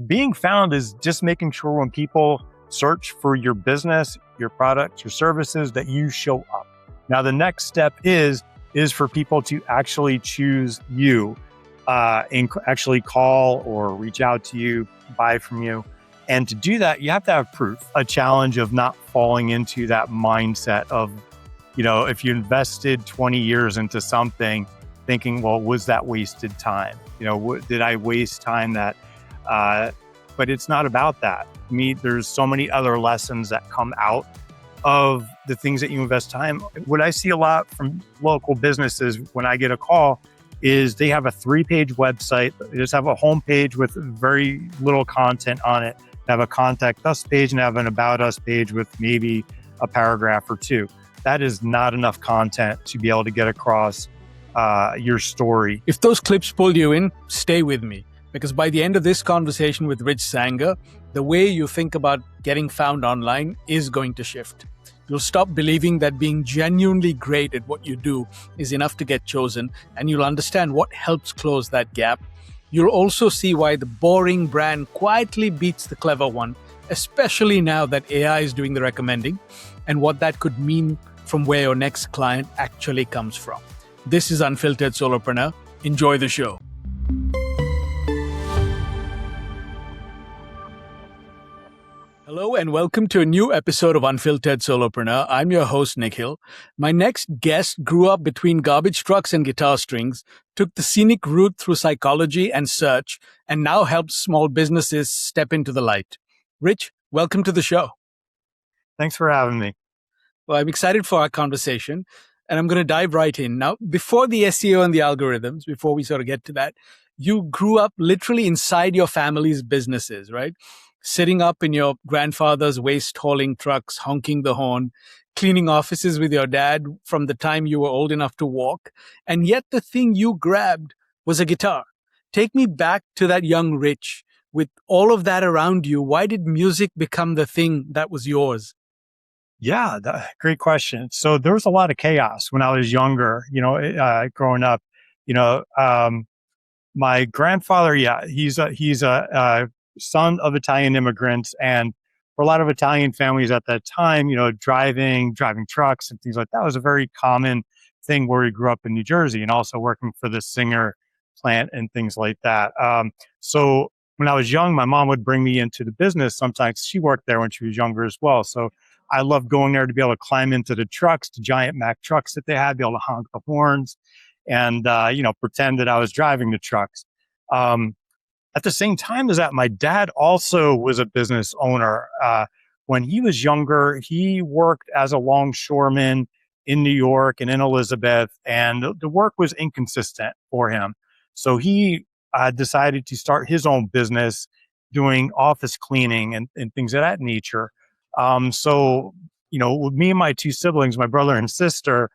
being found is just making sure when people search for your business, your products, your services, that you show up. Now, the next step is for people to actually choose you and actually call or reach out to you, buy from you. And to do that, you have to have proof, a challenge of not falling into that mindset of, if you invested 20 years into something, thinking, well, was that wasted time? Did I waste time that, but it's not about that. To me, there's so many other lessons that come out of the things that you invest time. What I see a lot from local businesses when I get a call is they have a 3-page website. They just have a homepage with very little content on it. They have a contact us page and have an about us page with maybe a paragraph or two. That is not enough content to be able to get across your story. If those clips pull you in, stay with me. Because by the end of this conversation with Rich Sanger, the way you think about getting found online is going to shift. You'll stop believing that being genuinely great at what you do is enough to get chosen, and you'll understand what helps close that gap. You'll also see why the boring brand quietly beats the clever one, especially now that AI is doing the recommending, and what that could mean from where your next client actually comes from. This is Unfiltered Solopreneur. Enjoy the show. Hello and welcome to a new episode of Unfiltered Solopreneur. I'm your host, Nikhil. My next guest grew up between garbage trucks and guitar strings, took the scenic route through psychology and search, and now helps small businesses step into the light. Rich, welcome to the show. Thanks for having me. Well, I'm excited for our conversation, and I'm going to dive right in. Now, before the SEO and the algorithms, before we sort of get to that, you grew up literally inside your family's businesses, right? Sitting up in your grandfather's waste hauling trucks, honking the horn, cleaning offices with your dad from the time you were old enough to walk. And yet the thing you grabbed was a guitar. Take me back to that young Rich. With all of that around you, why did music become the thing that was yours? Yeah, great question. So there was a lot of chaos when I was younger, growing up. My grandfather, he's a son of Italian immigrants, and for a lot of Italian families at that time, driving trucks and things like that was a very common thing where he grew up in New Jersey, and also working for the Singer plant and things like that. So when I was young, my mom would bring me into the business. Sometimes she worked there when she was younger as well. So I loved going there to be able to climb into the trucks, the giant Mack trucks that they had, be able to honk the horns and, pretend that I was driving the trucks. At the same time as that, my dad also was a business owner. When he was younger, he worked as a longshoreman in New York and in Elizabeth, and the work was inconsistent for him. So he decided to start his own business doing office cleaning and things of that nature. With me and my two siblings, my brother and sister,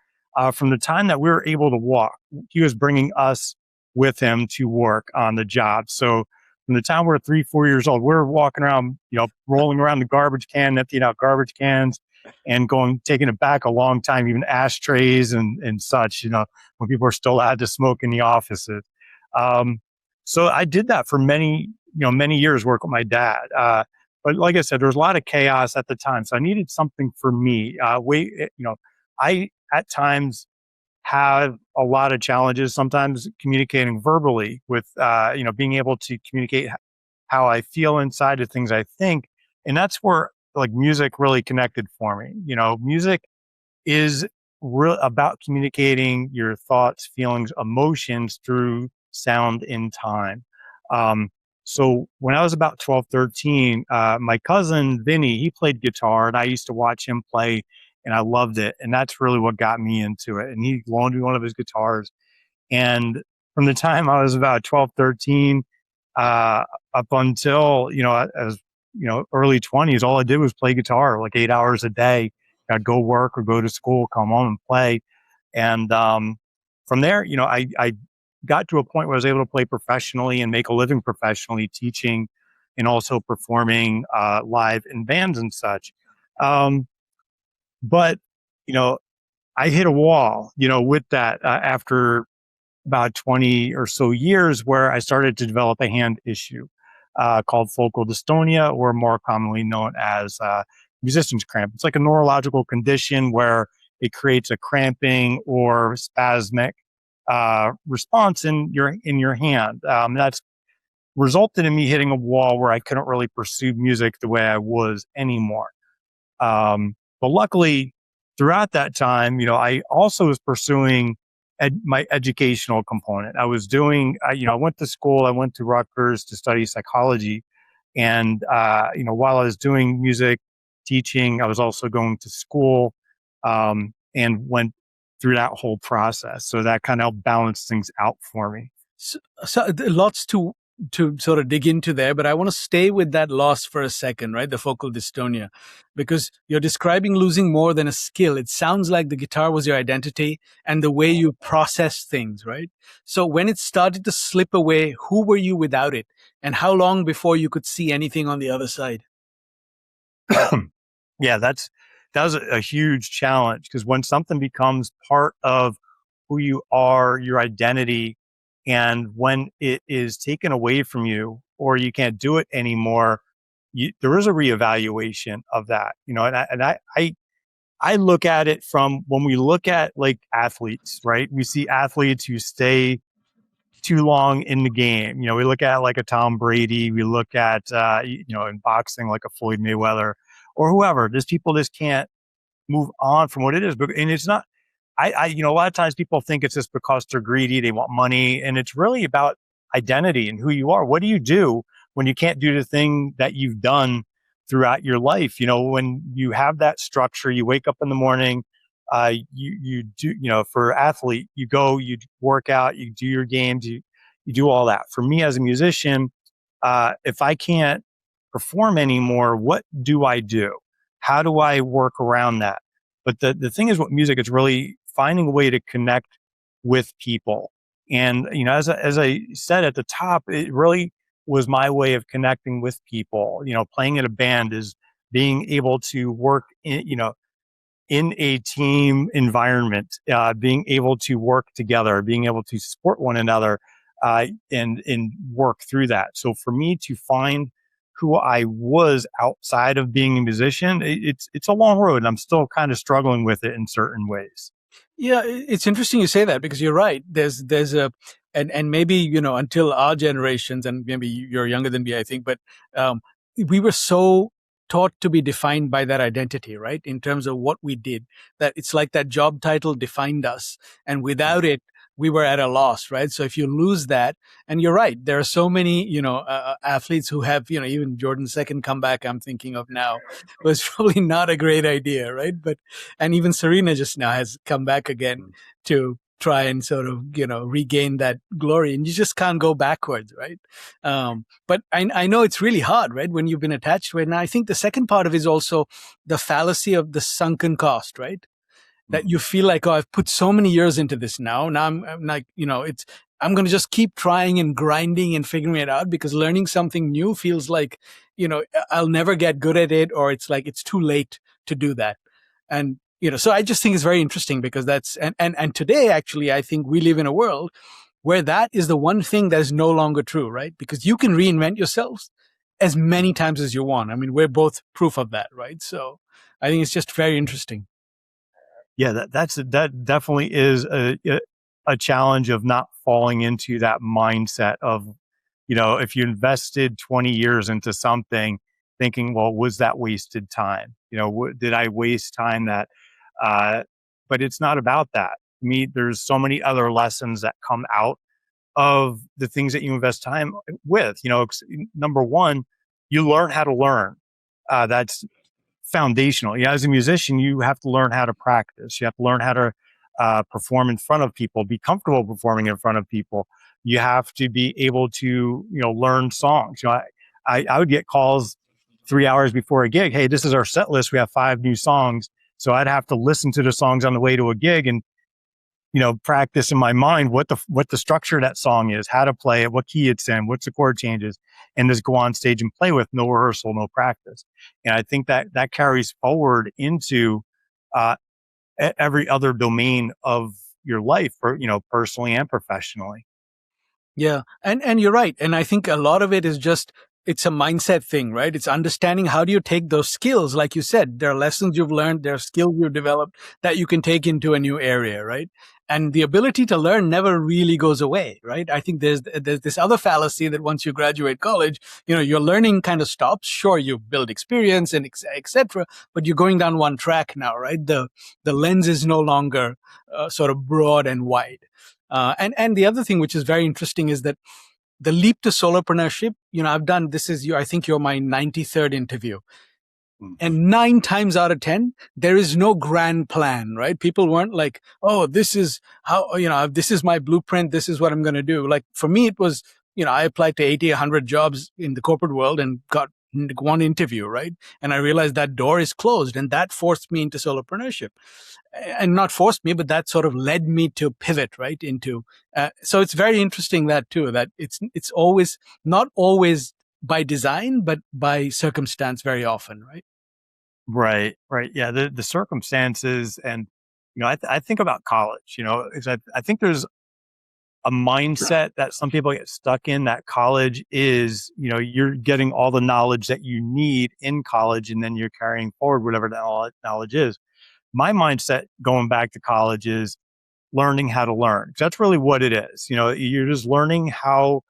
from the time that we were able to walk, he was bringing us with him to work on the job. So from the time we were 3-4 years old, we were walking around, rolling around the garbage can, emptying out garbage cans and taking it back a long time, even ashtrays and such, when people were still allowed to smoke in the offices. So I did that for many years, work with my dad. But like I said, there was a lot of chaos at the time. So I needed something for me. I at times have a lot of challenges, sometimes communicating verbally with, being able to communicate how I feel inside of things I think. And that's where music really connected for me. Music is about communicating your thoughts, feelings, emotions through sound in time. So when I was about 12, 13, my cousin Vinny, he played guitar, and I used to watch him play, and I loved it. And that's really what got me into it. And he loaned me one of his guitars. And from the time I was about 12, 13, up until, early 20s, all I did was play guitar 8 hours a day. I'd go work or go to school, come home and play. And from there, I got to a point where I was able to play professionally and make a living professionally, teaching and also performing live in bands and such. But I hit a wall, with that after about 20 or so years, where I started to develop a hand issue. called focal dystonia, or more commonly known as musician's cramp. It's like a neurological condition where it creates a cramping or spasmic response in your hand. That's resulted in me hitting a wall where I couldn't really pursue music the way I was anymore. But luckily, throughout that time, I also was pursuing my educational component. I was doing, I went to school. I went to Rutgers to study psychology, and while I was doing music teaching, I was also going to school, and went through that whole process. So that kind of helped balance things out for me. So lots to sort of dig into there, but I want to stay with that loss for a second, right? The focal dystonia, because you're describing losing more than a skill. It sounds like the guitar was your identity and the way you process things, right? So when it started to slip away, who were you without it? And how long before you could see anything on the other side? Yeah, that was a huge challenge, because when something becomes part of who you are, your identity, and when it is taken away from you or you can't do it anymore, there is a reevaluation of that. And I look at it from when we look at like athletes, right? We see athletes who stay too long in the game. We look at like a Tom Brady. We look at in boxing like a Floyd Mayweather or whoever. There's people just can't move on from what it is. And it's not, a lot of times people think it's just because they're greedy, they want money. And it's really about identity and who you are. What do you do when you can't do the thing that you've done throughout your life? When you have that structure, you wake up in the morning, you do, for athlete, you go, you work out, you do your games, you do all that. For me as a musician, if I can't perform anymore, what do I do? How do I work around that? But the thing is, with music, it's really finding a way to connect with people. And, as I said at the top, it really was my way of connecting with people. Playing in a band is being able to work in a team environment, being able to work together, being able to support one another, and work through that. So for me to find who I was outside of being a musician, it's a long road, and I'm still kind of struggling with it in certain ways. Yeah, it's interesting you say that, because you're right. There's a and maybe until our generations, and maybe you're younger than me, I think, but we were so taught to be defined by that identity, right? In terms of what we did, that it's like that job title defined us, and without it, we were at a loss, right? So if you lose that, and you're right, there are so many, athletes who have, even Jordan's second comeback I'm thinking of now was probably not a great idea, right? And even Serena just now has come back again to try and sort of, regain that glory, and you just can't go backwards, right? But I know it's really hard, right? When you've been attached to it. And I think the second part of it is also the fallacy of the sunken cost, right? That you feel like, oh, I've put so many years into this now. Now I'm like, I'm going to just keep trying and grinding and figuring it out, because learning something new feels like, I'll never get good at it, or it's like, it's too late to do that. And, so I just think it's very interesting, because and today, actually, I think we live in a world where that is the one thing that is no longer true, right? Because you can reinvent yourselves as many times as you want. I mean, we're both proof of that, right? So I think it's just very interesting. Yeah, that definitely is a challenge of not falling into that mindset of, if you invested 20 years into something, thinking, well, was that wasted time? Did I waste time that, but it's not about that. There's so many other lessons that come out of the things that you invest time with. Number one, you learn how to learn. That's foundational. As a musician, you have to learn how to practice. You have to learn how to perform in front of people, be comfortable performing in front of people. You have to be able to, learn songs. I would get calls 3 hours before a gig. Hey, this is our set list. We have 5 new songs. So I'd have to listen to the songs on the way to a gig and, practice in my mind what the structure of that song is, how to play it, what key it's in, what's the chord changes, and just go on stage and play with no rehearsal, no practice. And I think that carries forward into every other domain of your life, personally and professionally. Yeah. And you're right. And I think a lot of it is just it's a mindset thing, right? It's understanding how do you take those skills. Like you said, there are lessons you've learned, there are skills you've developed that you can take into a new area, right? And the ability to learn never really goes away, right? I think there's this other fallacy that once you graduate college, your learning kind of stops. Sure, you build experience and etc., but you're going down one track now, right? The lens is no longer sort of broad and wide. And the other thing which is very interesting is that the leap to solopreneurship, I've done, I think you're my 93rd interview. And 9 times out of 10, there is no grand plan, right? People weren't like, oh, this is how, this is my blueprint. This is what I'm going to do. Like for me, it was, I applied to 80, 100 jobs in the corporate world and got one interview, right? And I realized that door is closed, and that forced me into solopreneurship. And not forced me, but that sort of led me to pivot right into. So it's very interesting that too, that it's always not always by design, but by circumstance very often, right? Right. Yeah. The circumstances, and I think about college. Is I think there's a mindset that some people get stuck in, that college is, you're getting all the knowledge that you need in college, and then you're carrying forward whatever that knowledge is. My mindset going back to college is learning how to learn. That's really what it is. You're just learning how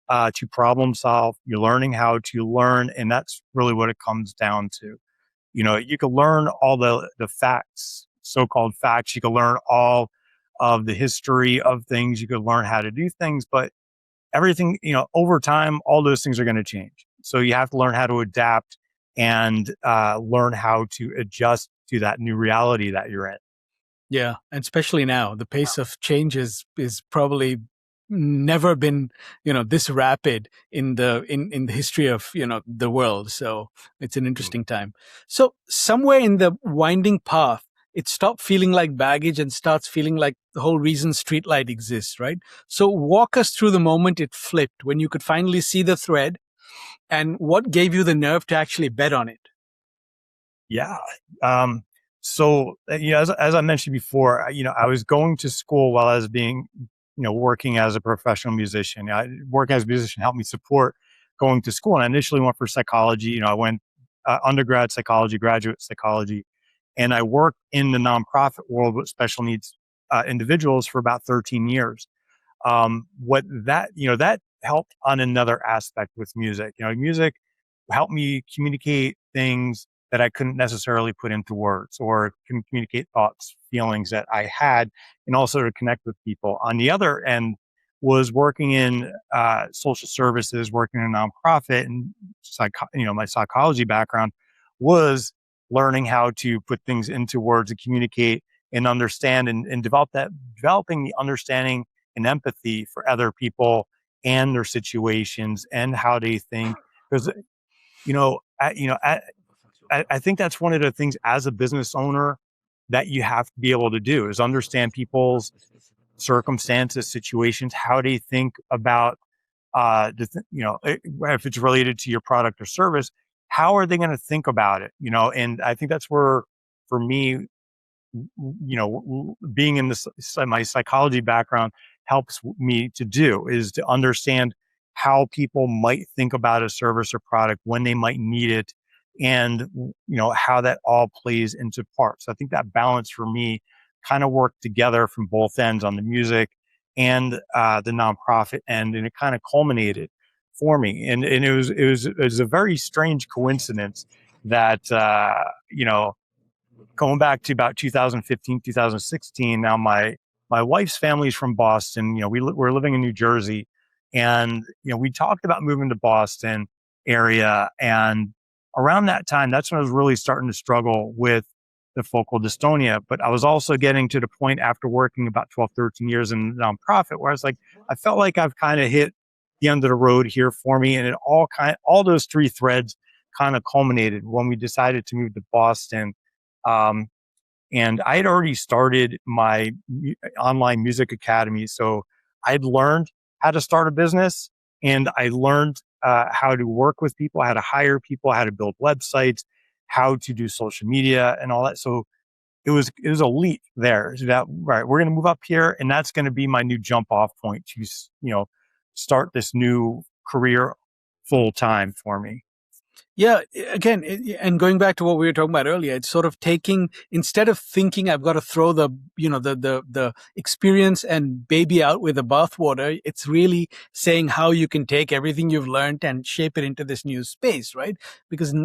to problem solve. You're learning how to learn, and that's really what it comes down to. You can learn all the facts, so-called facts. You can learn all of the history of things. You can learn how to do things, but everything, over time, all those things are going to change. So you have to learn how to adapt and learn how to adjust to that new reality that you're in. Yeah, and especially now, the pace of change is probably never been this rapid in the history of the world. So it's an interesting time. So somewhere in the winding path, it stopped feeling like baggage and starts feeling like the whole reason Streetlight exists, right? So walk us through the moment it flipped, when you could finally see the thread, and what gave you the nerve to actually bet on it. Yeah. So, as I mentioned before, I was going to school while I was working as a professional musician. Working as a musician helped me support going to school. And I initially went for psychology. I went undergrad psychology, graduate psychology, and I worked in the nonprofit world with special needs individuals for about 13 years. That helped on another aspect with music. Music helped me communicate things that I couldn't necessarily put into words, or couldn't communicate thoughts, feelings that I had, and also to connect with people. On the other end was working in social services, working in a nonprofit, and my psychology background was learning how to put things into words and communicate and understand, and developing the understanding and empathy for other people and their situations and how they think. Because I think that's one of the things as a business owner that you have to be able to do, is understand people's circumstances, situations, how they think about if it's related to your product or service, how are they going to think about it? And I think that's where, for me, being in my psychology background helps me to do, is to understand how people might think about a service or product, when they might need it, and how that all plays into parts. So I think that balance for me kind of worked together from both ends, on the music and the nonprofit end, and it kind of culminated for me. And it was a very strange coincidence that going back to about 2015, 2016. Now my wife's family is from Boston. We're living in New Jersey, and we talked about moving to Boston area. And around that time, that's when I was really starting to struggle with the focal dystonia. But I was also getting to the point, after working about 12, 13 years in the nonprofit, where I was like, I felt like I've kind of hit the end of the road here for me. And all those three threads kind of culminated when we decided to move to Boston. And I had already started my online music academy. So I'd learned how to start a business, and I learned how to work with people, how to hire people, how to build websites, how to do social media and all that. So it was a leap there. So that, right, we're going to move up here, and that's going to be my new jump off point to, start this new career full time for me. Yeah, again, and going back to what we were talking about earlier, it's sort of taking, instead of thinking I've got to throw the experience and baby out with the bathwater, it's really saying how you can take everything you've learned and shape it into this new space, right? Because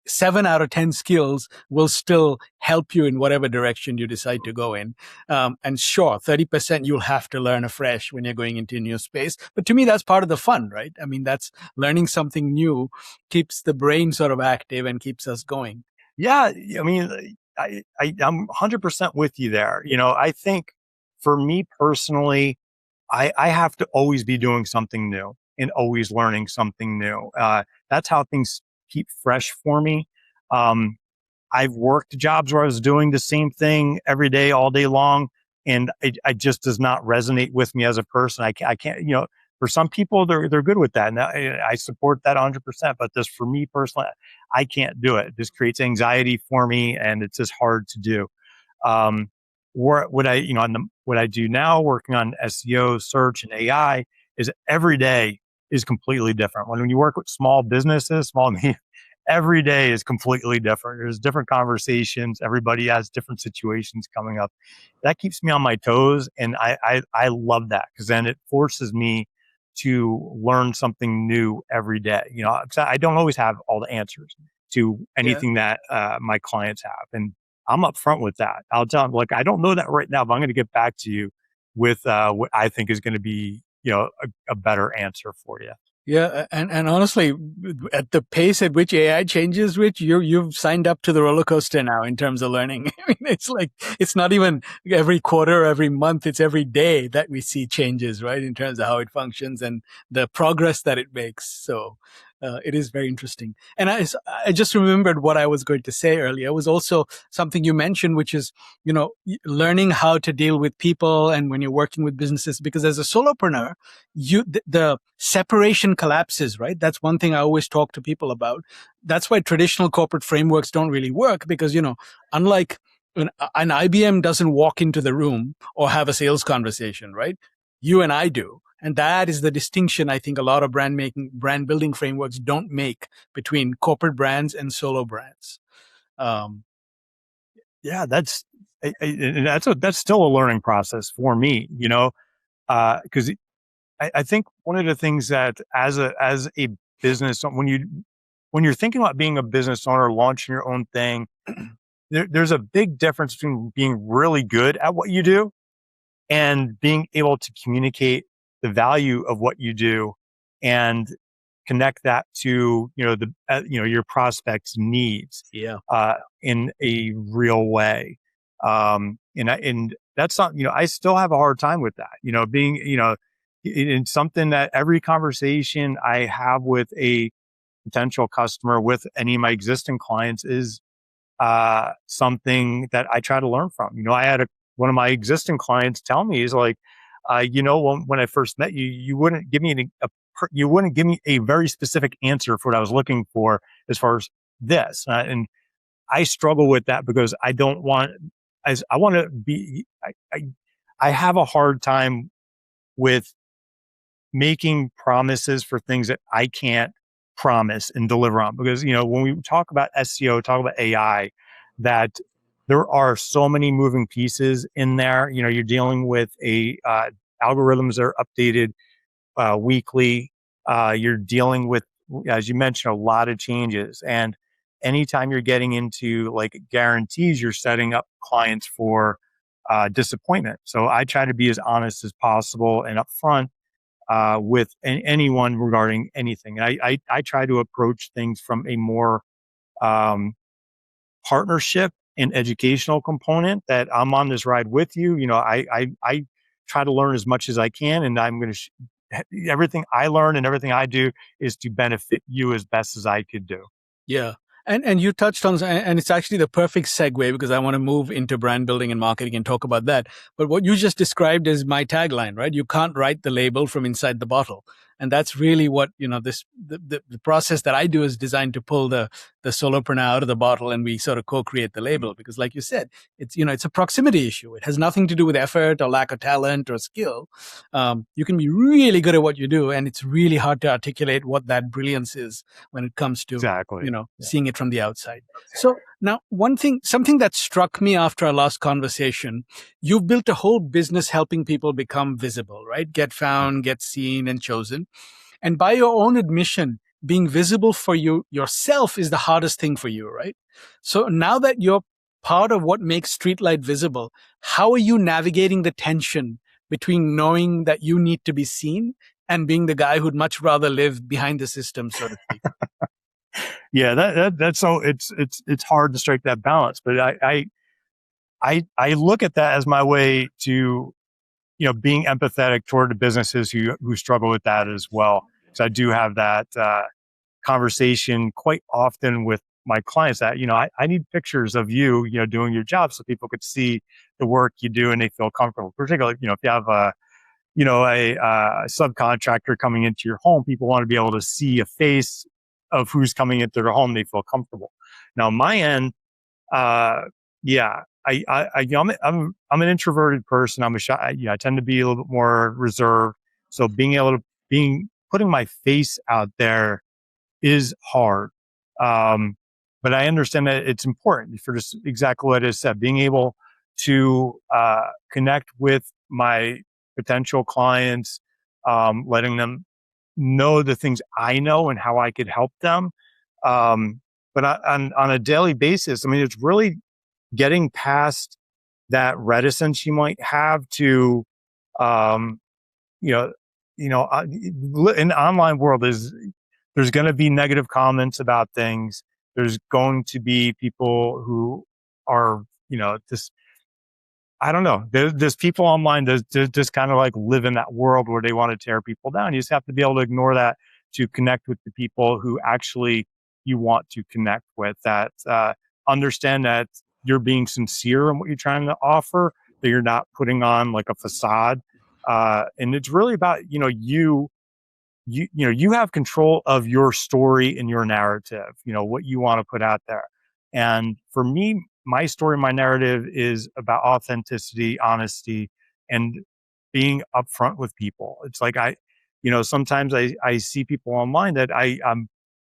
7 out of 10 skills will still help you in whatever direction you decide to go in. And sure, 30% you'll have to learn afresh when you're going into a new space. But to me, that's part of the fun, right? I mean, that's learning something new keeps the brain sort of active and keeps us going. Yeah, I mean, I'm 100% with you there. I think for me personally, I have to always be doing something new and always learning something new. That's how things keep fresh for me. Um, I've worked jobs where I was doing the same thing every day, all day long, and it just does not resonate with me as a person. I can't, for some people, they're good with that, and I support that 100%. But just for me personally, I can't do it. It just creates anxiety for me, and it's just hard to do. Um, what I do now, working on SEO, search, and AI, is every day is completely different. When you work with small businesses, every day is completely different. There's different conversations. Everybody has different situations coming up. That keeps me on my toes, and I love that, because then it forces me to learn something new every day. 'Cause I don't always have all the answers to anything that my clients have, and I'm upfront with that. I'll tell them, like, I don't know that right now, but I'm going to get back to you with what I think is going to be, a better answer for you. Yeah, and honestly, at the pace at which AI changes, Rich, you've signed up to the roller coaster now in terms of learning. I mean, it's like, it's not even every quarter, every month, it's every day that we see changes, right, in terms of how it functions and the progress that it makes. So it is very interesting. And I just remembered what I was going to say earlier. It was also something you mentioned, which is, learning how to deal with people and when you're working with businesses, because as a solopreneur, the separation collapses, right? That's one thing I always talk to people about. That's why traditional corporate frameworks don't really work, because, unlike an IBM doesn't walk into the room or have a sales conversation, right? You and I do. And that is the distinction I think a lot of brand building frameworks don't make between corporate brands and solo brands. Yeah, that's still a learning process for me, because I think one of the things that as a business, when you're thinking about being a business owner, launching your own thing, there's a big difference between being really good at what you do and being able to communicate the value of what you do and connect that to your prospects' needs in a real way. And that's not, I still have a hard time with that. Being it's something that every conversation I have with a potential customer, with any of my existing clients, is something that I try to learn from. I had one of my existing clients tell me, he's like, when I first met you, you wouldn't give me a very specific answer for what I was looking for as far as this. And I struggle with that, because I don't want, I want to be, I have a hard time with making promises for things that I can't promise and deliver on. Because, when we talk about SEO, talk about AI, that there are so many moving pieces in there. You're dealing with algorithms that are updated weekly. You're dealing with, as you mentioned, a lot of changes. And anytime you're getting into like guarantees, you're setting up clients for disappointment. So I try to be as honest as possible and upfront with anyone regarding anything. And I try to approach things from a more partnership and educational component, that I'm on this ride with you. I try to learn as much as I can, and I'm going to everything I learn and everything I do is to benefit you as best as I could do. Yeah. And you touched on, and it's actually the perfect segue, because I want to move into brand building and marketing and talk about that. But what you just described is my tagline, right? You can't write the label from inside the bottle. And that's really what, the process that I do is designed to pull the solopreneur out of the bottle, and we sort of co-create the label. Because like you said, it's a proximity issue. It has nothing to do with effort or lack of talent or skill. You can be really good at what you do, and it's really hard to articulate what that brilliance is when it comes to Exactly. seeing it from the outside. So now, something that struck me after our last conversation, you've built a whole business helping people become visible, right? Get found, get seen, and chosen. And by your own admission, being visible for yourself is the hardest thing for you, right? So now that you're part of what makes Streetlight visible, how are you navigating the tension between knowing that you need to be seen and being the guy who'd much rather live behind the system, so to speak? Yeah, that's so it's hard to strike that balance, but I look at that as my way to, being empathetic toward the businesses who struggle with that as well. So I do have that conversation quite often with my clients that, I need pictures of you, doing your job so people could see the work you do and they feel comfortable. Particularly, if you have a subcontractor coming into your home, people want to be able to see a face of who's coming into their home. They feel comfortable. Now, on my end, yeah, I'm an introverted person. I'm a shy. I tend to be a little bit more reserved. So putting my face out there is hard. But I understand that it's important for just exactly what it said, being able to connect with my potential clients, letting them know the things I know and how I could help them. But on a daily basis, it's really getting past that reticence you might have to, in the online world there's going to be negative comments about things. There's going to be people who are, just, I don't know. There's people online that just kind of like live in that world where they want to tear people down. You just have to be able to ignore that to connect with the people who actually you want to connect with, that understand that you're being sincere in what you're trying to offer, that you're not putting on like a facade. And it's really about, you have control of your story and your narrative, what you want to put out there. And for me, my story, my narrative is about authenticity, honesty, and being upfront with people. It's like sometimes I see people online that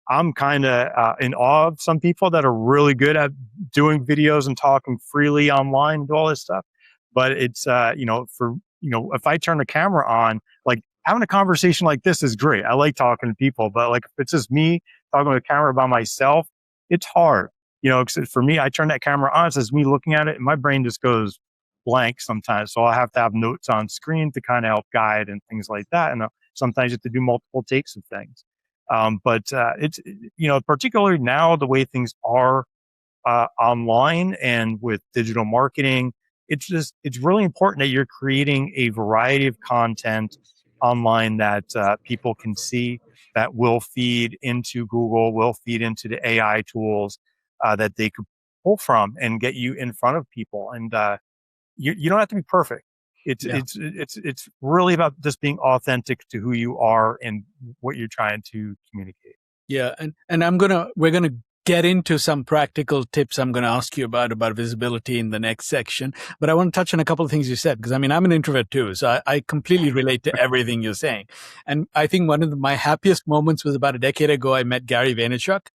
I'm kind of in awe of some people that are really good at doing videos and talking freely online and all this stuff. But it's, if I turn the camera on, like having a conversation like this is great. I like talking to people, but like if it's just me talking to the camera by myself, it's hard. 'Cause for me, I turn that camera on, it says me looking at it, and my brain just goes blank sometimes. So I have to have notes on screen to kind of help guide and things like that. And sometimes you have to do multiple takes of things. But it's, particularly now the way things are online and with digital marketing, it's really important that you're creating a variety of content online that people can see, that will feed into Google, will feed into the AI tools that they could pull from and get you in front of people. And you don't have to be perfect. It's really about just being authentic to who you are and what you're trying to communicate. Yeah, and we're gonna get into some practical tips I'm going to ask you about visibility in the next section. But I want to touch on a couple of things you said, because I'm an introvert too. So I completely relate to everything you're saying. And I think one of my happiest moments was about a decade ago. I met Gary Vaynerchuk.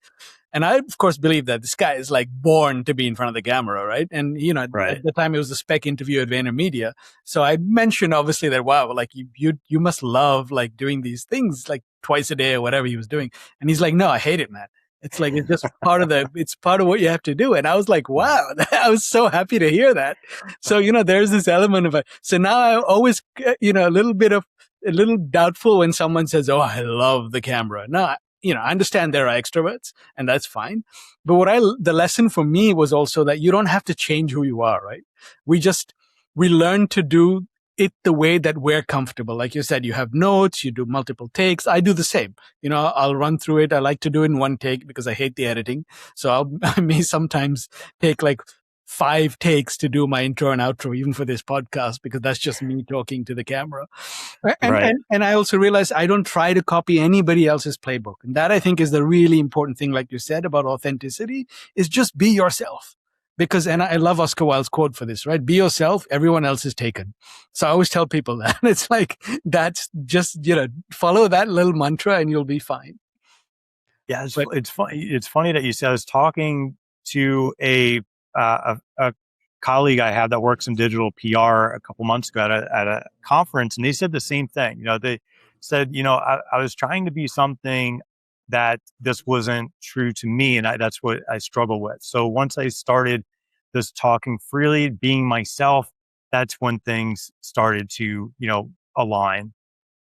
And I, of course, believe that this guy is like born to be in front of the camera, right? And, Right. At the time it was a spec interview at VaynerMedia. So I mentioned obviously that, wow, like you must love like doing these things like twice a day or whatever he was doing. And he's like, no, I hate it, man. It's like, it's just it's part of what you have to do. And I was like, wow, I was so happy to hear that. So, there's this element of it. So now I always, a little doubtful when someone says, oh, I love the camera. No, I understand there are extroverts and that's fine. But the lesson for me was also that you don't have to change who you are, right? We learn to do it the way that we're comfortable. Like you said, you have notes, you do multiple takes. I do the same. I'll run through it. I like to do it in one take because I hate the editing. So I may sometimes take like 5 takes to do my intro and outro, even for this podcast, because that's just me talking to the camera. Right. And I also realized I don't try to copy anybody else's playbook. And that, I think, is the really important thing, like you said, about authenticity, is just be yourself. Because, and I love Oscar Wilde's quote for this, right? Be yourself, everyone else is taken. So I always tell people that. It's like, that's just, follow that little mantra and you'll be fine. Yeah, it's funny. It's funny that you said. I was talking to a colleague I have that works in digital PR a couple months ago at a conference, and they said the same thing. They said, I was trying to be something that this wasn't true to me, and that's what I struggle with. So once I started this talking freely, being myself, that's when things started to, align.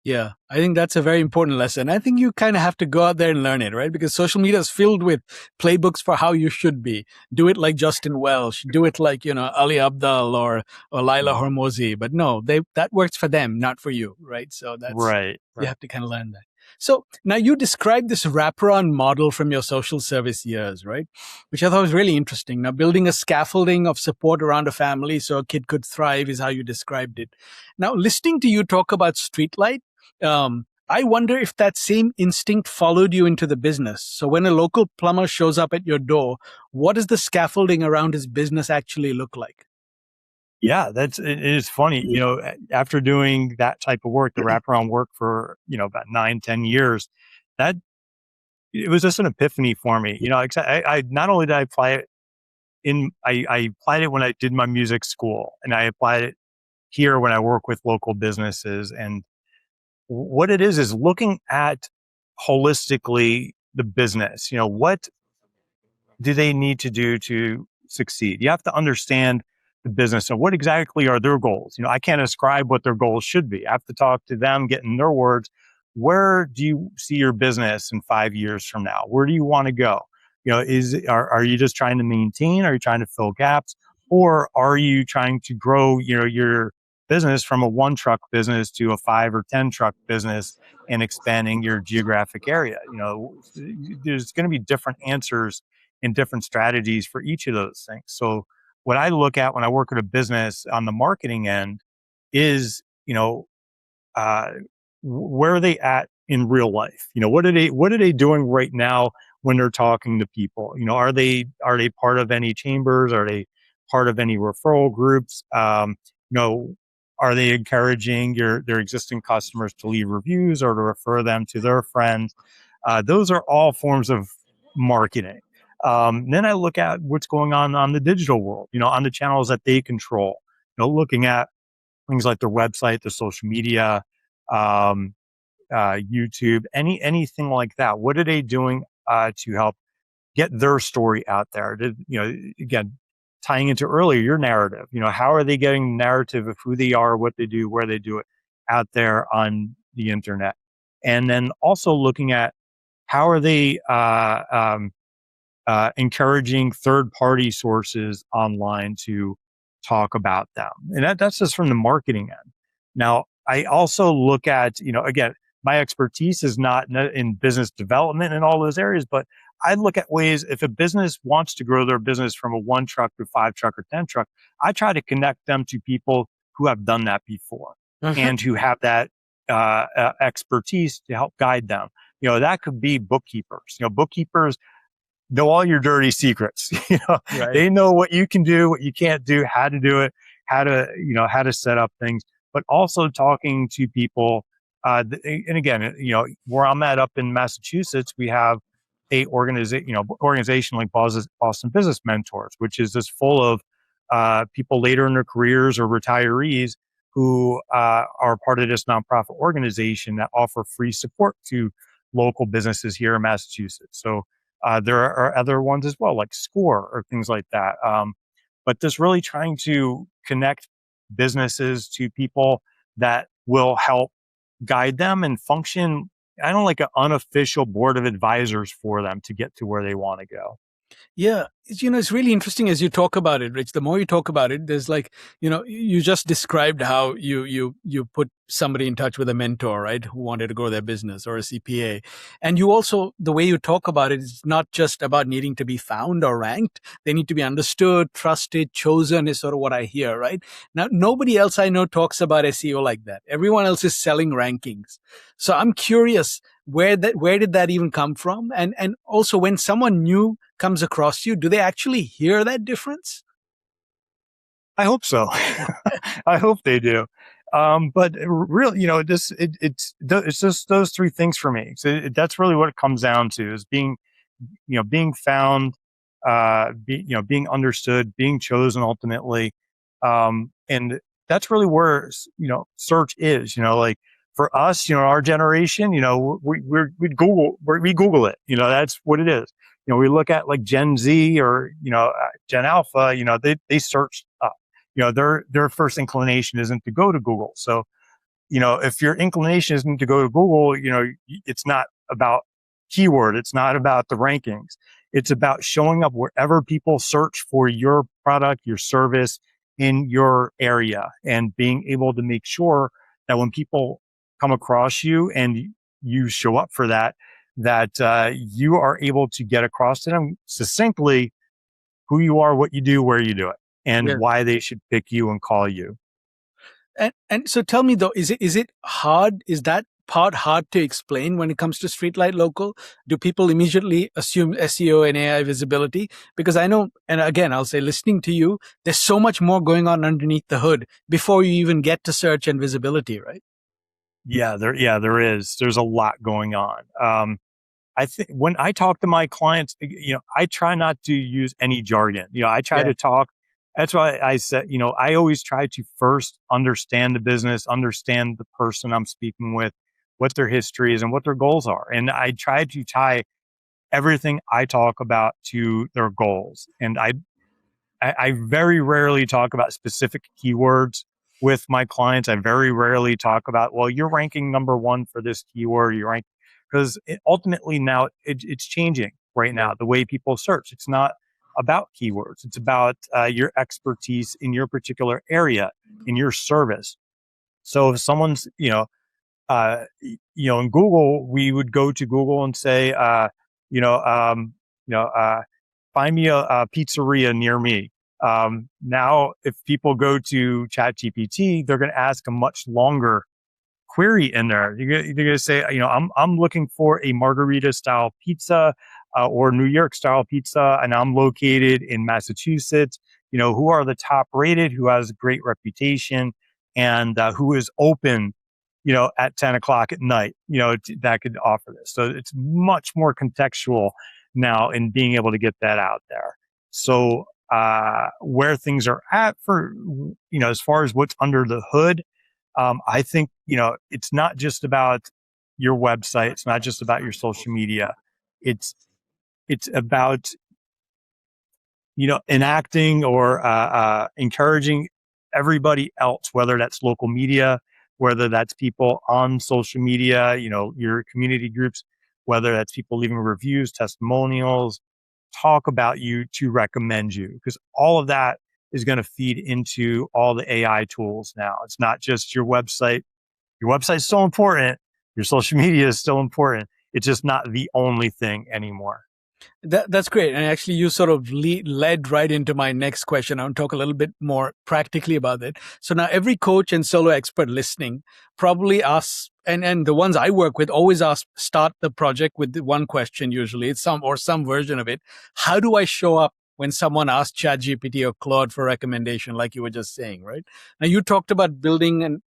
Yeah, I think that's a very important lesson. I think you kind of have to go out there and learn it, right? Because social media is filled with playbooks for how you should be. Do it like Justin Welsh. Do it like, Ali Abdaal or Laila Hormozi. But no, that works for them, not for you, right? So that's right. You have to kind of learn that. So now you described this wraparound model from your social service years, right? Which I thought was really interesting. Now, building a scaffolding of support around a family so a kid could thrive is how you described it. Now, listening to you talk about Streetlight, I wonder if that same instinct followed you into the business. So when a local plumber shows up at your door, what does the scaffolding around his business actually look like? Yeah, it is funny. After doing that type of work, the wraparound work for, about 9-10 years, that it was just an epiphany for me. I not only did I apply it I applied it when I did my music school, and I applied it here when I work with local businesses. And what it is looking at holistically the business. What do they need to do to succeed? You have to understand the business and what exactly are their goals. I can't ascribe what their goals should be. I have to talk to them, get in their words. Where do you see your business in 5 years from now? Where do you want to go? Are you just trying to maintain? Are you trying to fill gaps? Or are you trying to grow, your business from a 1 truck business to a 5 or 10 truck business and expanding your geographic area? There's going to be different answers and different strategies for each of those things. So what I look at when I work at a business on the marketing end is, where are they at in real life? What are they doing right now when they're talking to people? Are they part of any chambers? Are they part of any referral groups? Are they encouraging their existing customers to leave reviews or to refer them to their friends? Those are all forms of marketing. Then I look at what's going on the digital world, on the channels that they control, looking at things like their website, their social media, YouTube, anything like that. What are they doing to help get their story out there? Again, tying into earlier, your narrative, how are they getting the narrative of who they are, what they do, where they do it out there on the internet? And then also looking at how are they encouraging third-party sources online to talk about them. And that's just from the marketing end. Now, I also look at, again, my expertise is not in business development in all those areas, but I look at ways, if a business wants to grow their business from a 1 truck to 5 truck or 10 truck, I try to connect them to people who have done that before and who have that expertise to help guide them. That could be bookkeepers. Bookkeepers know all your dirty secrets. Right. They know what you can do, what you can't do, how to do it, how to set up things, but also talking to people. And again, where I'm at up in Massachusetts, we have a organization like Boston Business Mentors, which is just full of people later in their careers or retirees who are part of this nonprofit organization that offer free support to local businesses here in Massachusetts. So there are other ones as well, like SCORE or things like that. But just really trying to connect businesses to people that will help guide them and function, I don't like an unofficial board of advisors for them to get to where they want to go. Yeah, it's really interesting as you talk about it, Rich. The more you talk about it, there's like, you just described how you put somebody in touch with a mentor, right, who wanted to grow their business, or a CPA. And you also, the way you talk about it is not just about needing to be found or ranked. They need to be understood, trusted, chosen is sort of what I hear, right? Now, nobody else I know talks about SEO like that. Everyone else is selling rankings. So I'm curious, where did that even come from? And also, when someone new comes across you, do they actually hear that difference? I hope so. I hope they do. But really, it's just those three things for me. So that's really what it comes down to, is being found, being understood, being chosen ultimately. And that's really where, search is, like for us, our generation, we Google it, that's what it is. We look at like Gen Z or, Gen Alpha, they search up, their first inclination isn't to go to Google. So, if your inclination isn't to go to Google, it's not about keyword. It's not about the rankings. It's about showing up wherever people search for your product, your service in your area, and being able to make sure that when people come across you and you show up for that you are able to get across to them succinctly who you are, what you do, where you do it, and Yeah. why they should pick you and call you. And so tell me though, is it hard? Is that part hard to explain when it comes to Streetlight Local? Do people immediately assume SEO and AI visibility? Because I know, and again, I'll say, listening to you, there's so much more going on underneath the hood before you even get to search and visibility, right? There is. There's a lot going on. I think when I talk to my clients, I try not to use any jargon. I try Yeah. to talk. That's why I said, I always try to first understand the business, understand the person I'm speaking with, what their history is and what their goals are. And I try to tie everything I talk about to their goals. And I very rarely talk about specific keywords with my clients. I very rarely talk about, well, you're ranking number one for this keyword. You rank because ultimately now it's changing right Yeah. now. The way people search, it's not about keywords. It's about your expertise in your particular area, in your service. So if someone's, in Google, we would go to Google and say, you know, um, you know, uh, find me a pizzeria near me. Now, if people go to ChatGPT, they're going to ask a much longer query in there. You're going to say, I'm looking for a margarita style pizza or New York style pizza, and I'm located in Massachusetts. Who are the top rated, who has a great reputation, and who is open, at 10 o'clock at night, that could offer this. So it's much more contextual now in being able to get that out there. So where things are at for, as far as what's under the hood, I think, it's not just about your website. It's not just about your social media. It's, it's about, enacting or encouraging everybody else, whether that's local media, whether that's people on social media, your community groups, whether that's people leaving reviews, testimonials, talk about you to recommend you, because all of that is going to feed into all the AI tools now. It's not just your website. Your website's still important. Your social media is still important. It's just not the only thing anymore. That's great. And actually, you sort of led right into my next question. I want to talk a little bit more practically about it. So now every coach and solo expert listening probably asks, and the ones I work with always ask, start the project with one question. Usually it's some version of it. How do I show up when someone asks ChatGPT or Claude for recommendation, like you were just saying, right? Now you talked about building an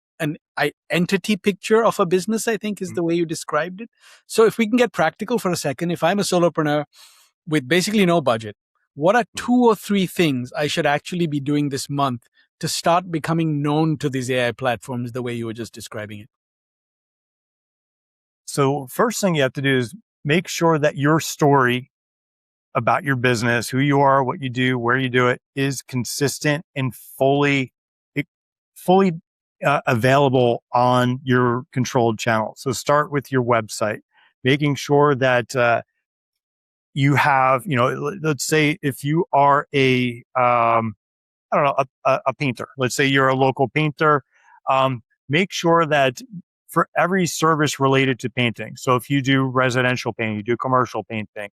entity picture of a business, I think is the way you described it. So if we can get practical for a second, if I'm a solopreneur with basically no budget, what are 2 or 3 things I should actually be doing this month to start becoming known to these AI platforms the way you were just describing it? So first thing you have to do is make sure that your story about your business, who you are, what you do, where you do it, is consistent and fully available on your controlled channel. So start with your website, making sure that you have, let's say if you are I don't know, a painter. Let's say you're a local painter. Make sure that for every service related to painting, so if you do residential painting, you do commercial painting,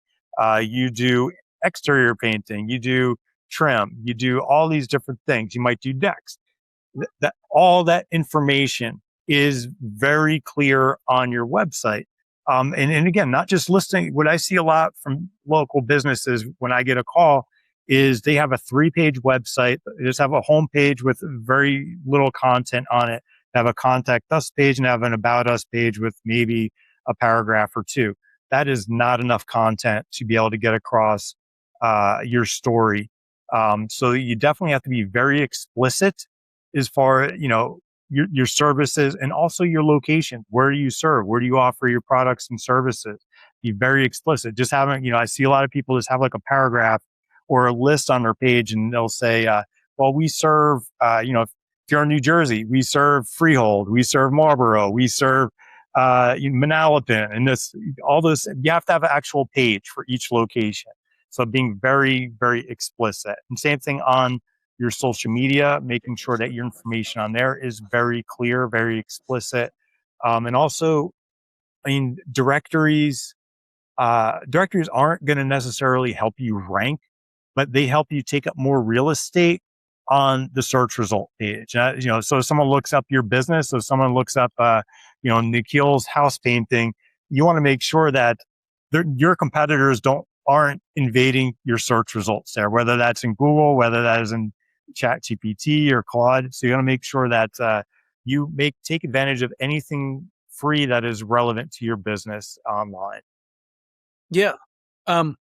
you do exterior painting, you do trim, you do all these different things. You might do decks. That all that information is very clear on your website. And again, not just listing. What I see a lot from local businesses when I get a call is they have a 3-page website. They just have a homepage with very little content on it. They have a contact us page and have an about us page with maybe a paragraph or two. That is not enough content to be able to get across your story. So you definitely have to be very explicit as far, your services and also your location. Where do you serve? Where do you offer your products and services? Be very explicit. Just having, I see a lot of people just have like a paragraph or a list on their page and they'll say, well, we serve, if you're in New Jersey, we serve Freehold, we serve Marlboro, we serve Manalapan, and all this, you have to have an actual page for each location. So being very, very explicit. And same thing on your social media, making sure that your information on there is very clear, very explicit. And also, directories aren't going to necessarily help you rank, but they help you take up more real estate on the search result page. So if someone looks up your business, if someone looks up, Nikhil's house painting, you want to make sure that your competitors aren't invading your search results there, whether that's in Google, whether that is in ChatGPT or Claude. So you want to make sure that you take advantage of anything free that is relevant to your business online. Yeah. And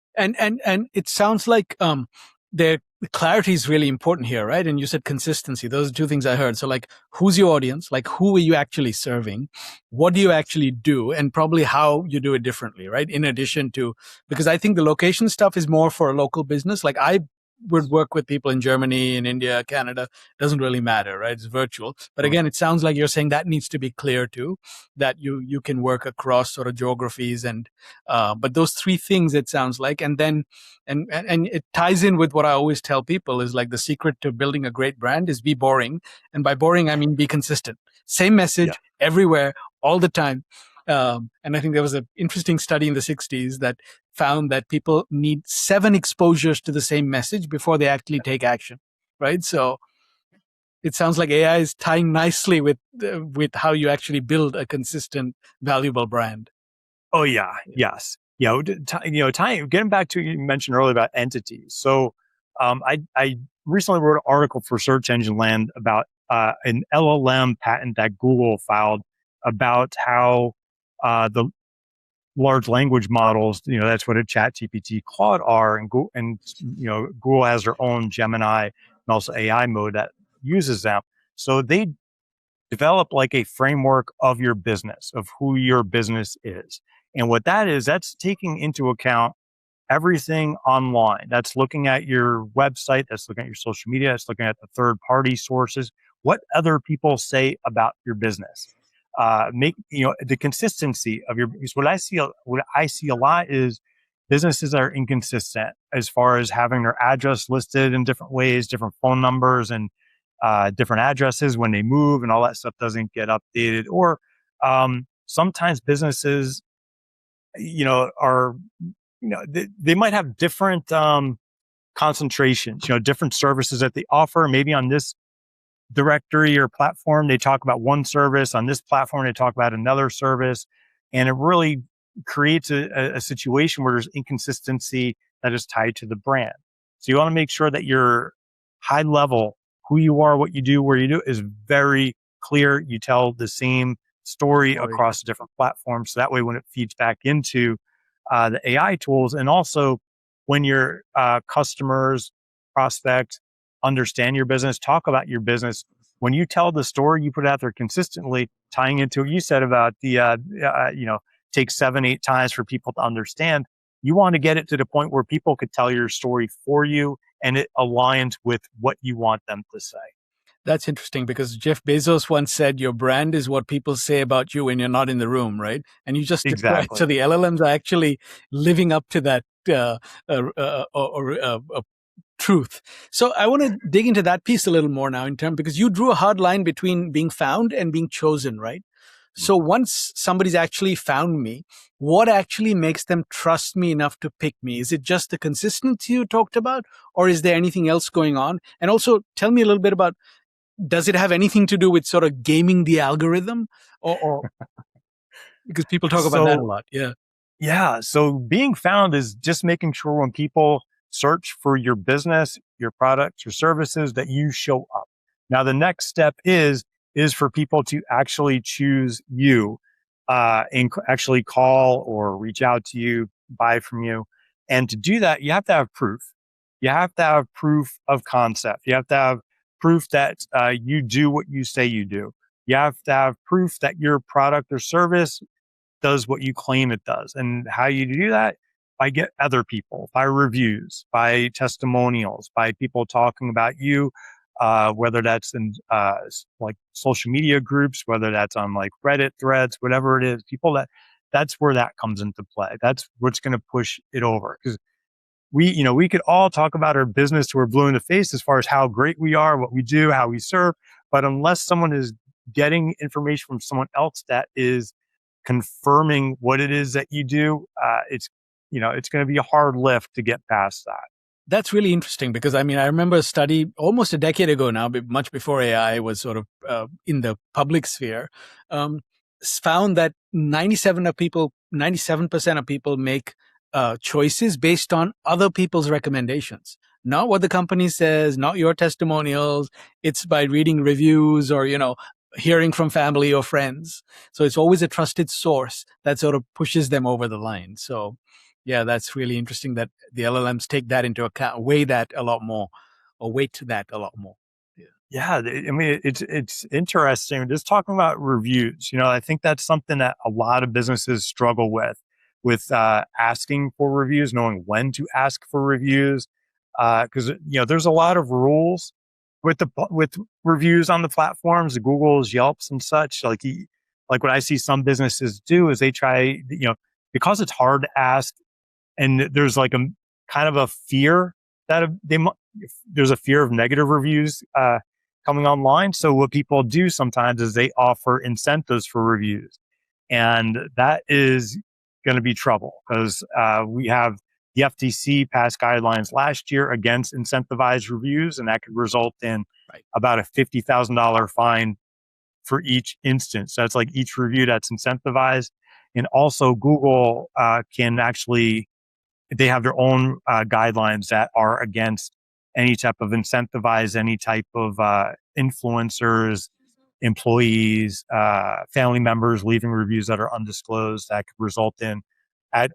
it sounds like the clarity is really important here, right? And you said consistency. Those are two things I heard. So like, who's your audience? Like, who are you actually serving? What do you actually do? And probably how you do it differently, right? In addition to, because I think the location stuff is more for a local business. Like I would work with people in Germany, in India, Canada. Doesn't really matter, right? It's virtual. But again, it sounds like you're saying that needs to be clear too, that you can work across sort of geographies and, but those three things it sounds like. And then, and it ties in with what I always tell people is like the secret to building a great brand is be boring. And by boring, I mean, be consistent. Same message everywhere, all the time. And I think there was an interesting study in the 60s that found that people need 7 exposures to the same message before they actually take action, right? So it sounds like AI is tying nicely with how you actually build a consistent, valuable brand. Oh yeah, yes, getting back to what you mentioned earlier about entities. So I recently wrote an article for Search Engine Land about an LLM patent that Google filed about how the large language models, that's what a ChatGPT, Claude are, and Google has their own Gemini and also AI mode that uses them. So they develop like a framework of your business, of who your business is. And what that is, that's taking into account everything online. That's looking at your website, that's looking at your social media, that's looking at the third-party sources, what other people say about your business. The consistency of your, because what I see a lot is businesses are inconsistent as far as having their address listed in different ways, different phone numbers and different addresses when they move, and all that stuff doesn't get updated. Or sometimes businesses, they might have different concentrations, different services that they offer. Maybe on this directory or platform, they talk about one service. On this platform, they talk about another service. And it really creates a situation where there's inconsistency that is tied to the brand. So you want to make sure that your high level, who you are, what you do, where you do, is very clear. You tell the same story across different platforms. So that way, when it feeds back into the AI tools, and also when your customers, prospects, understand your business, talk about your business. When you tell the story, you put it out there consistently, tying into what you said about the, take 7-8 times for people to understand. You want to get it to the point where people could tell your story for you and it aligns with what you want them to say. That's interesting because Jeff Bezos once said, your brand is what people say about you when you're not in the room, right? And you just exactly. So the LLMs are actually living up to that truth. So I want to dig into that piece a little more now because you drew a hard line between being found and being chosen, right? So once somebody's actually found me, what actually makes them trust me enough to pick me? Is it just the consistency you talked about, or is there anything else going on? And also tell me a little bit about, does it have anything to do with sort of gaming the algorithm, or because people talk about that a lot? Yeah. Yeah. So being found is just making sure when people search for your business, your products, your services, that you show up. Now, the next step is for people to actually choose you, and actually call or reach out to you, buy from you. And to do that, you have to have proof. You have to have proof of concept. You have to have proof that you do what you say you do. You have to have proof that your product or service does what you claim it does. And how you do that? By get other people, by reviews, by testimonials, by people talking about you, whether that's in like social media groups, whether that's on like Reddit threads, whatever it is, that's where that comes into play. That's what's going to push it over. Because we could all talk about our business till we're blue in the face as far as how great we are, what we do, how we serve. But unless someone is getting information from someone else that is confirming what it is that you do, it's going to be a hard lift to get past that. That's really interesting because I remember a study almost a decade ago now, much before AI was sort of in the public sphere, found that 97% of people make choices based on other people's recommendations. Not what the company says, not your testimonials. It's by reading reviews or, hearing from family or friends. So it's always a trusted source that sort of pushes them over the line. So yeah, that's really interesting that the LLMs take that into account, weight that a lot more. Yeah, it's interesting. Just talking about reviews, I think that's something that a lot of businesses struggle with asking for reviews, knowing when to ask for reviews, because there's a lot of rules with reviews on the platforms, the Googles, Yelps, and such. Like what I see some businesses do is they try, because it's hard to ask, and there's like a kind of a fear that there's a fear of negative reviews coming online. So what people do sometimes is they offer incentives for reviews, and that is going to be trouble because we have the FTC passed guidelines last year against incentivized reviews, and that could result in about a $50,000 fine for each instance. That's like each review that's incentivized. And also Google can actually, they have their own guidelines that are against any type of incentivized, any type of influencers, employees, family members leaving reviews that are undisclosed. That could result in, at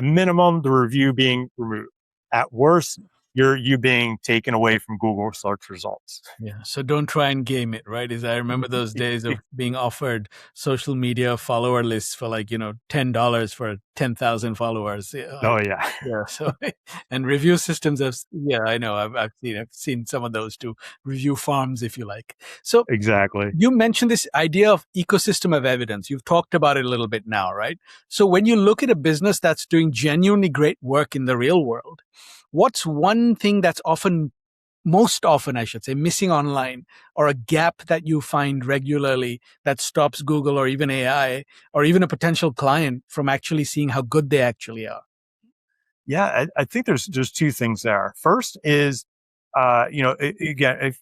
minimum, the review being removed. At worst, you being taken away from Google search results. Yeah. So don't try and game it, right? I remember those days of being offered social media follower lists for like, $10 for 10,000 followers. Oh yeah. Yeah. So, and review systems I know. I've seen some of those too. Review farms, if you like. So exactly. You mentioned this idea of ecosystem of evidence. You've talked about it a little bit now, right? So when you look at a business that's doing genuinely great work in the real world, what's one thing that's most often, I should say, missing online, or a gap that you find regularly that stops Google or even AI or even a potential client from actually seeing how good they actually are? Yeah, I think there's two things there. First is, again,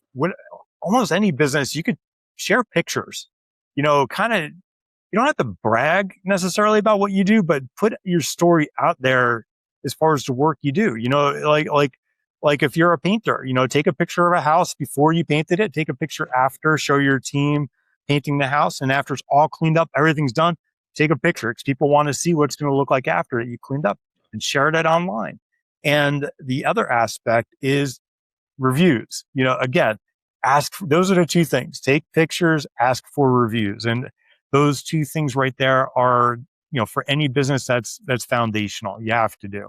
almost any business, you could share pictures, kind of, you don't have to brag necessarily about what you do, but put your story out there as far as the work you do. Like if you're a painter, take a picture of a house before you painted it, take a picture after, show your team painting the house. And after it's all cleaned up, everything's done, take a picture because people want to see what it's going to look like after you cleaned up, and share that online. And the other aspect is reviews. Again, those are the two things: take pictures, ask for reviews. And those two things right there are, for any business, that's foundational. You have to do.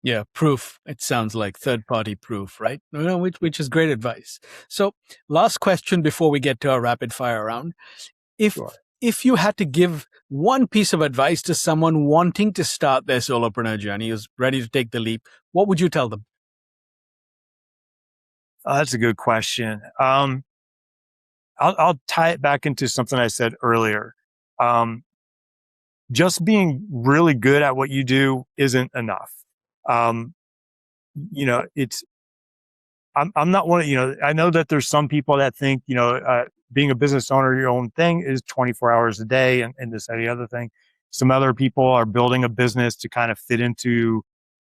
Yeah, proof. It sounds like third-party proof, right? Which is great advice. So last question before we get to our rapid fire round. If if you had to give one piece of advice to someone wanting to start their solopreneur journey, who's ready to take the leap, what would you tell them? That's a good question. I'll tie it back into something I said earlier. Just being really good at what you do isn't enough. Um, it's, I'm not one of, I know that there's some people that think, being a business owner, your own thing is 24 hours a day and this, and the other thing. Some other people are building a business to kind of fit into,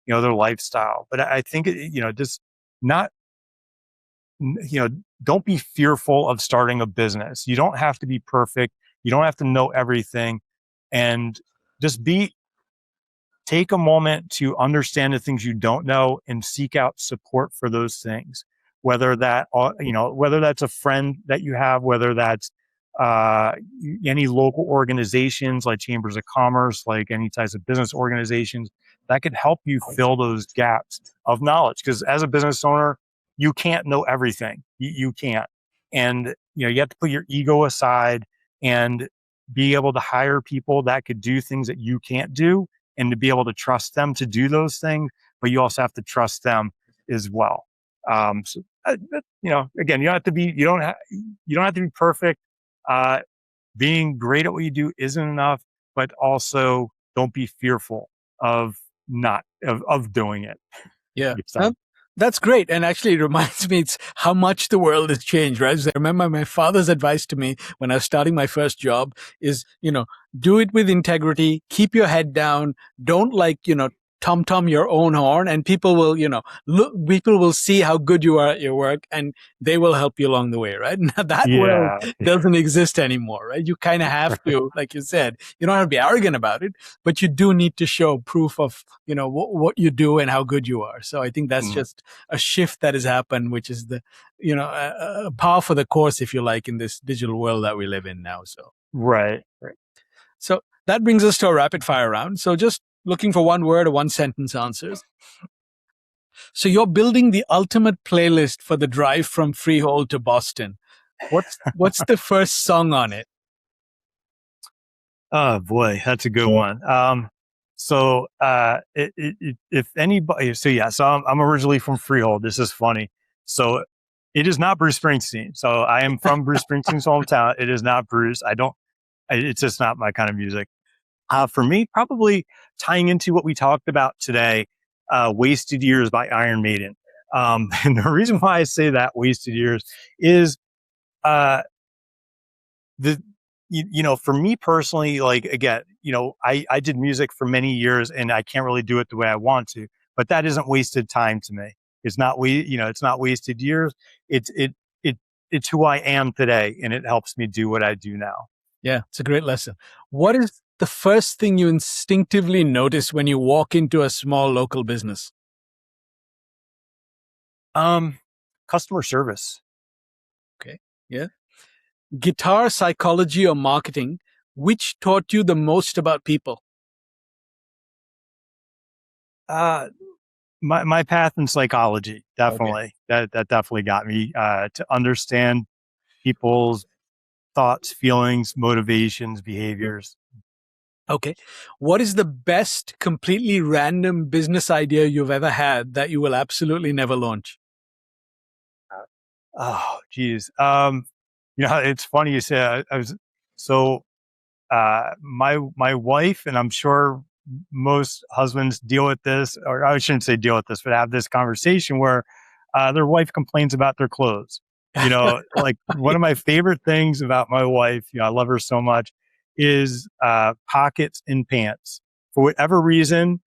their lifestyle. But I think, just not, don't be fearful of starting a business. You don't have to be perfect. You don't have to know everything, and just take a moment to understand the things you don't know and seek out support for those things. Whether whether that's a friend that you have, whether that's any local organizations like chambers of commerce, like any types of business organizations that could help you fill those gaps of knowledge. Because as a business owner, you can't know everything. You can't. And, you have to put your ego aside and be able to hire people that could do things that you can't do, and to be able to trust them to do those things, but you also have to trust them as well. Again, you don't have to be perfect. Being great at what you do isn't enough, but also don't be fearful of doing it. Yeah. That's great. And actually it reminds me, it's how much the world has changed, right? So I remember my father's advice to me when I was starting my first job is, do it with integrity, keep your head down, don't tom your own horn, and people will, people will see how good you are at your work and they will help you along the way, right? Now that world doesn't exist anymore, right? You kind of have to, like you said, you don't have to be arrogant about it, but you do need to show proof of, what you do and how good you are. So I think that's just a shift that has happened, which is the, a par for the course, if you like, in this digital world that we live in now. So right. So that brings us to a rapid fire round. So just looking for one word or one sentence answers. So you're building the ultimate playlist for the drive from Freehold to Boston. What's the first song on it? Oh boy, that's a good one. If anybody, so I'm originally from Freehold. This is funny. So it is not Bruce Springsteen. So I am from Bruce Springsteen's hometown. It is not Bruce. It's just not my kind of music. For me, probably tying into what we talked about today, Wasted Years by Iron Maiden. And the reason why I say that, Wasted Years, is for me personally, like, again, I did music for many years and I can't really do it the way I want to, but that isn't wasted time to me. It's not it's not wasted years. It's who I am today, and it helps me do what I do now. Yeah, it's a great lesson. What is the first thing you instinctively notice when you walk into a small local business? Customer service. Okay. Yeah. Guitar, psychology, or marketing, which taught you the most about people? My path in psychology, definitely. Okay. That definitely got me to understand people's thoughts, feelings, motivations, behaviors. Okay. What is the best completely random business idea you've ever had that you will absolutely never launch? Oh, geez. It's funny you say. My wife, and I'm sure most husbands deal with this, or I shouldn't say deal with this, but have this conversation where their wife complains about their clothes. Like one of my favorite things about my wife, I love her so much, is pockets in pants. For whatever reason,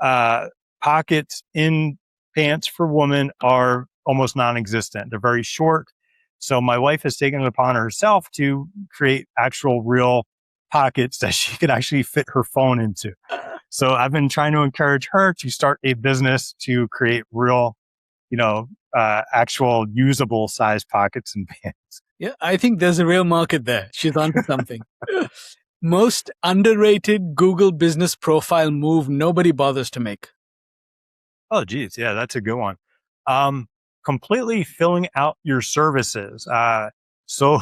pockets in pants for women are almost non-existent. They're very short. So my wife has taken it upon herself to create actual real pockets that she could actually fit her phone into. So I've been trying to encourage her to start a business to create real, actual usable size pockets and pants. Yeah, I think there's a real market there. She's onto something. Most underrated Google business profile move nobody bothers to make. Oh, geez. Yeah, that's a good one. Completely filling out your services. So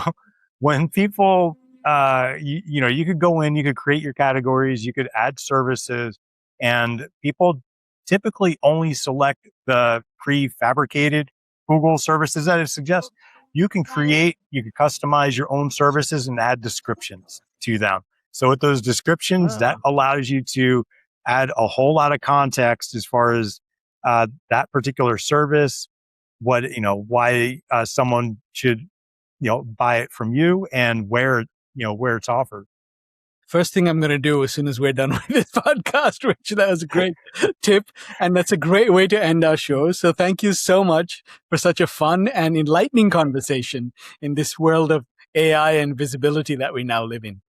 when people you could go in, you could create your categories, you could add services, and people typically only select the prefabricated Google services that it suggests. You can customize your own services and add descriptions to them. So with those descriptions, that allows you to add a whole lot of context as far as that particular service, why someone should, buy it from you, and where it's offered. First thing I'm going to do as soon as we're done with this podcast, Rich, that was a great tip. And that's a great way to end our show. So thank you so much for such a fun and enlightening conversation in this world of AI and visibility that we now live in.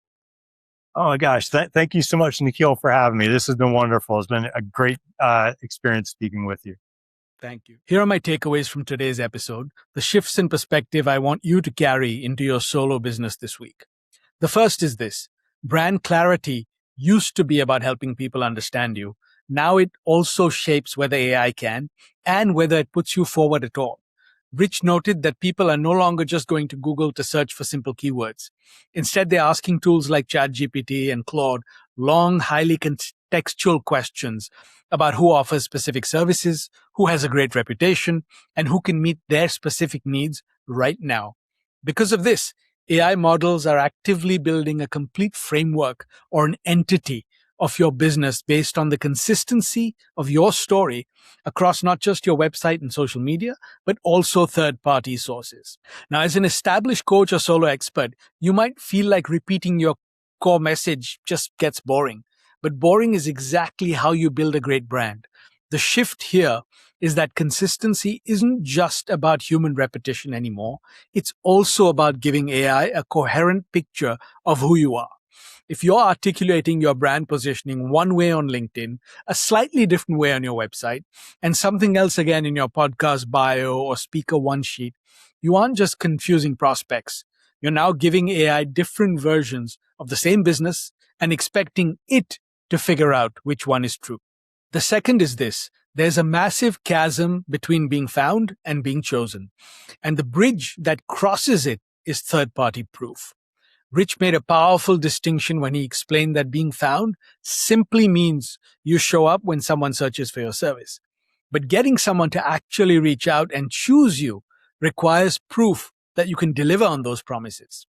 Oh my gosh. Thank you so much, Nikhil, for having me. This has been wonderful. It's been a great experience speaking with you. Thank you. Here are my takeaways from today's episode, the shifts in perspective I want you to carry into your solo business this week. The first is this: brand clarity used to be about helping people understand you. Now it also shapes whether AI can and whether it puts you forward at all. Rich noted that people are no longer just going to Google to search for simple keywords. Instead, they're asking tools like ChatGPT and Claude long, highly contextual questions about who offers specific services, who has a great reputation, and who can meet their specific needs right now. Because of this, AI models are actively building a complete framework or an entity of your business based on the consistency of your story across not just your website and social media, but also third-party sources. Now, as an established coach or solo expert, you might feel like repeating your core message just gets boring. But boring is exactly how you build a great brand. The shift here is that consistency isn't just about human repetition anymore. It's also about giving AI a coherent picture of who you are. If you're articulating your brand positioning one way on LinkedIn, a slightly different way on your website, and something else again in your podcast bio or speaker one sheet, you aren't just confusing prospects. You're now giving AI different versions of the same business and expecting it to figure out which one is true. The second is this: there's a massive chasm between being found and being chosen. And the bridge that crosses it is third-party proof. Rich made a powerful distinction when he explained that being found simply means you show up when someone searches for your service. But getting someone to actually reach out and choose you requires proof that you can deliver on those promises.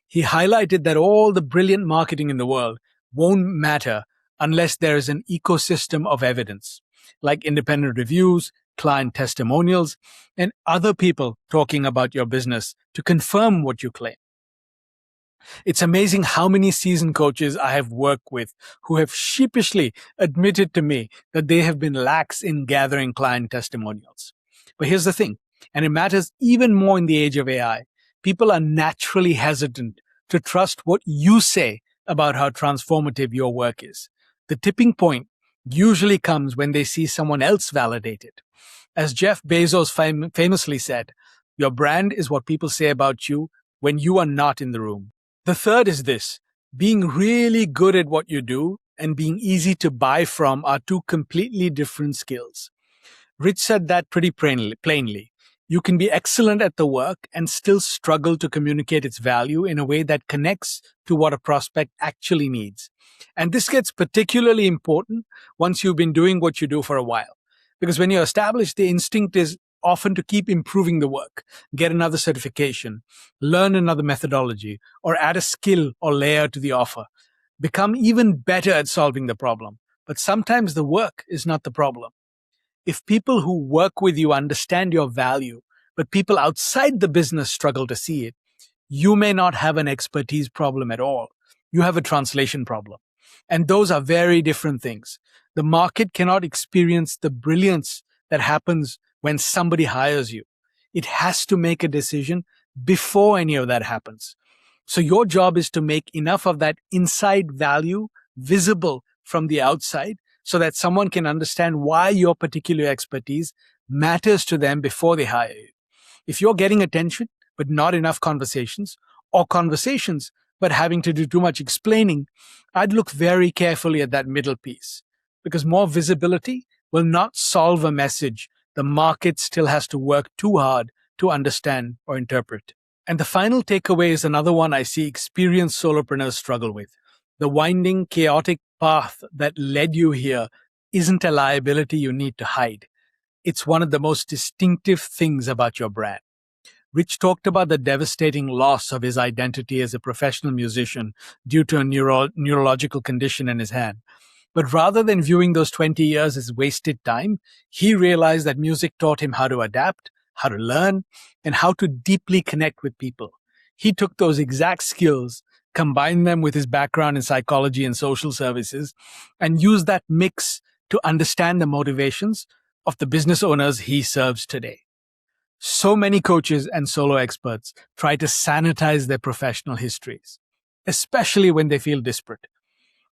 He highlighted that all the brilliant marketing in the world won't matter unless there is an ecosystem of evidence, like independent reviews, client testimonials, and other people talking about your business to confirm what you claim. It's amazing how many seasoned coaches I have worked with who have sheepishly admitted to me that they have been lax in gathering client testimonials. But here's the thing, and it matters even more in the age of AI. People are naturally hesitant to trust what you say about how transformative your work is. The tipping point usually comes when they see someone else validate it. As Jeff Bezos famously said, your brand is what people say about you when you are not in the room. The third is this: being really good at what you do and being easy to buy from are two completely different skills. Rich said that pretty plainly. You can be excellent at the work and still struggle to communicate its value in a way that connects to what a prospect actually needs. And this gets particularly important once you've been doing what you do for a while. Because when you're established, the instinct is often to keep improving the work, get another certification, learn another methodology, or add a skill or layer to the offer. Become even better at solving the problem. But sometimes the work is not the problem. If people who work with you understand your value, but people outside the business struggle to see it, you may not have an expertise problem at all. You have a translation problem. And those are very different things. The market cannot experience the brilliance that happens when somebody hires you. It has to make a decision before any of that happens. So your job is to make enough of that inside value visible from the outside so that someone can understand why your particular expertise matters to them before they hire you. If you're getting attention, but not enough conversations, or conversations, but having to do too much explaining, I'd look very carefully at that middle piece, because more visibility will not solve a message the market still has to work too hard to understand or interpret. And the final takeaway is another one I see experienced solopreneurs struggle with. The winding, chaotic path that led you here isn't a liability you need to hide. It's one of the most distinctive things about your brand. Rich talked about the devastating loss of his identity as a professional musician due to a neurological condition in his hand. But rather than viewing those 20 years as wasted time, he realized that music taught him how to adapt, how to learn, and how to deeply connect with people. He took those exact skills, combined them with his background in psychology and social services, and used that mix to understand the motivations of the business owners he serves today. So many coaches and solo experts try to sanitize their professional histories, especially when they feel desperate.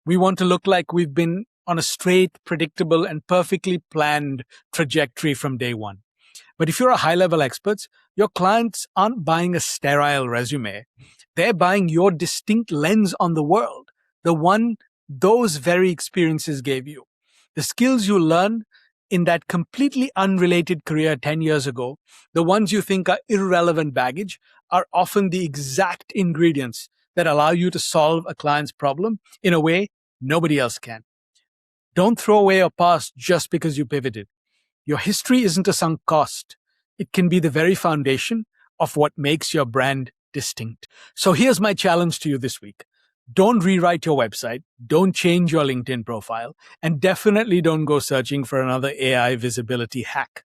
We want to look like we've been on a straight, predictable, and perfectly planned trajectory from day one. But if you're a high-level expert, your clients aren't buying a sterile resume. They're buying your distinct lens on the world, the one those very experiences gave you. The skills you learned in that completely unrelated career 10 years ago, the ones you think are irrelevant baggage, are often the exact ingredients that allow you to solve a client's problem in a way nobody else can. Don't throw away your past just because you pivoted. Your history isn't a sunk cost. It can be the very foundation of what makes your brand distinct. So here's my challenge to you this week. Don't rewrite your website, don't change your LinkedIn profile, and definitely don't go searching for another AI visibility hack.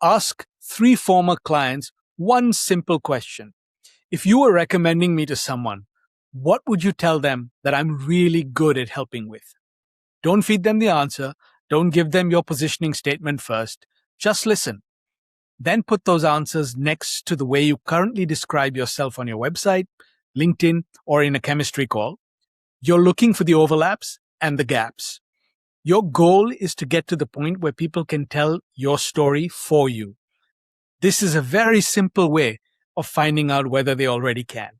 Ask 3 former clients one simple question. If you were recommending me to someone, what would you tell them that I'm really good at helping with? Don't feed them the answer. Don't give them your positioning statement first. Just listen. Then put those answers next to the way you currently describe yourself on your website, LinkedIn, or in a chemistry call. You're looking for the overlaps and the gaps. Your goal is to get to the point where people can tell your story for you. This is a very simple way of finding out whether they already can.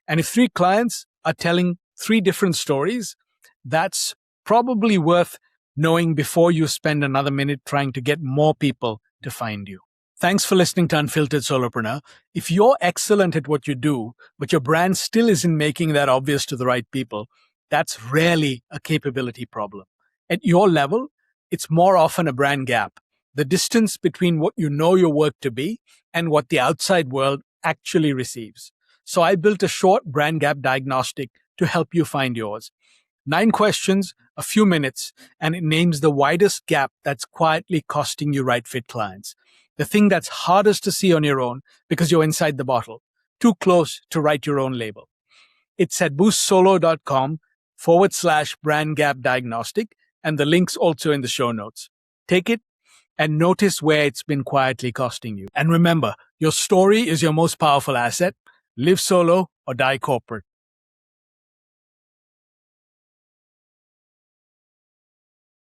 And if 3 clients are telling 3 different stories, that's probably worth knowing before you spend another minute trying to get more people to find you. Thanks for listening to Unfiltered Solopreneur. If you're excellent at what you do, but your brand still isn't making that obvious to the right people, that's rarely a capability problem. At your level, it's more often a brand gap, the distance between what you know your work to be and what the outside world actually receives. So I built a short brand gap diagnostic to help you find yours. 9 questions, a few minutes, and it names the widest gap that's quietly costing you right fit clients. The thing that's hardest to see on your own because you're inside the bottle, too close to write your own label. It's at boostsolo.com/brand gap diagnostic, and the link's also in the show notes. Take it and notice where it's been quietly costing you. And remember, your story is your most powerful asset. Live solo or die corporate.